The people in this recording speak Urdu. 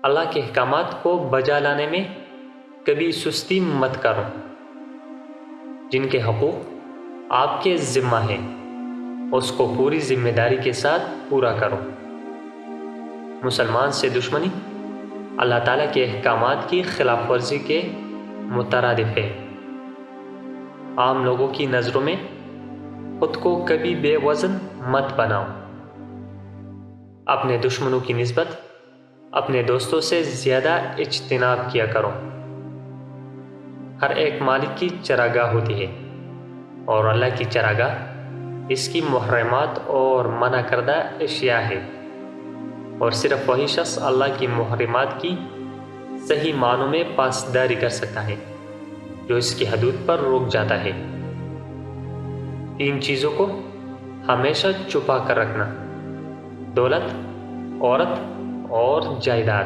اللہ کے احکامات کو بجا لانے میں کبھی سستی مت کرو۔ جن کے حقوق آپ کے ذمہ ہیں اس کو پوری ذمہ داری کے ساتھ پورا کرو۔ مسلمان سے دشمنی اللہ تعالیٰ کے احکامات کی خلاف ورزی کے مترادف ہے۔ عام لوگوں کی نظروں میں خود کو کبھی بے وزن مت بناؤ۔ اپنے دشمنوں کی نسبت اپنے دوستوں سے زیادہ اجتناب کیا کرو۔ ہر ایک مالک کی چراگاہ ہوتی ہے اور اللہ کی چراگاہ اس کی محرمات اور منع کردہ اشیاء ہے، اور صرف وہی شخص اللہ کی محرمات کی صحیح معنوں میں پاسداری کر سکتا ہے جو اس کی حدود پر رک جاتا ہے۔ 3 چیزوں کو ہمیشہ چھپا کر رکھنا: دولت، عورت اور جائیداد۔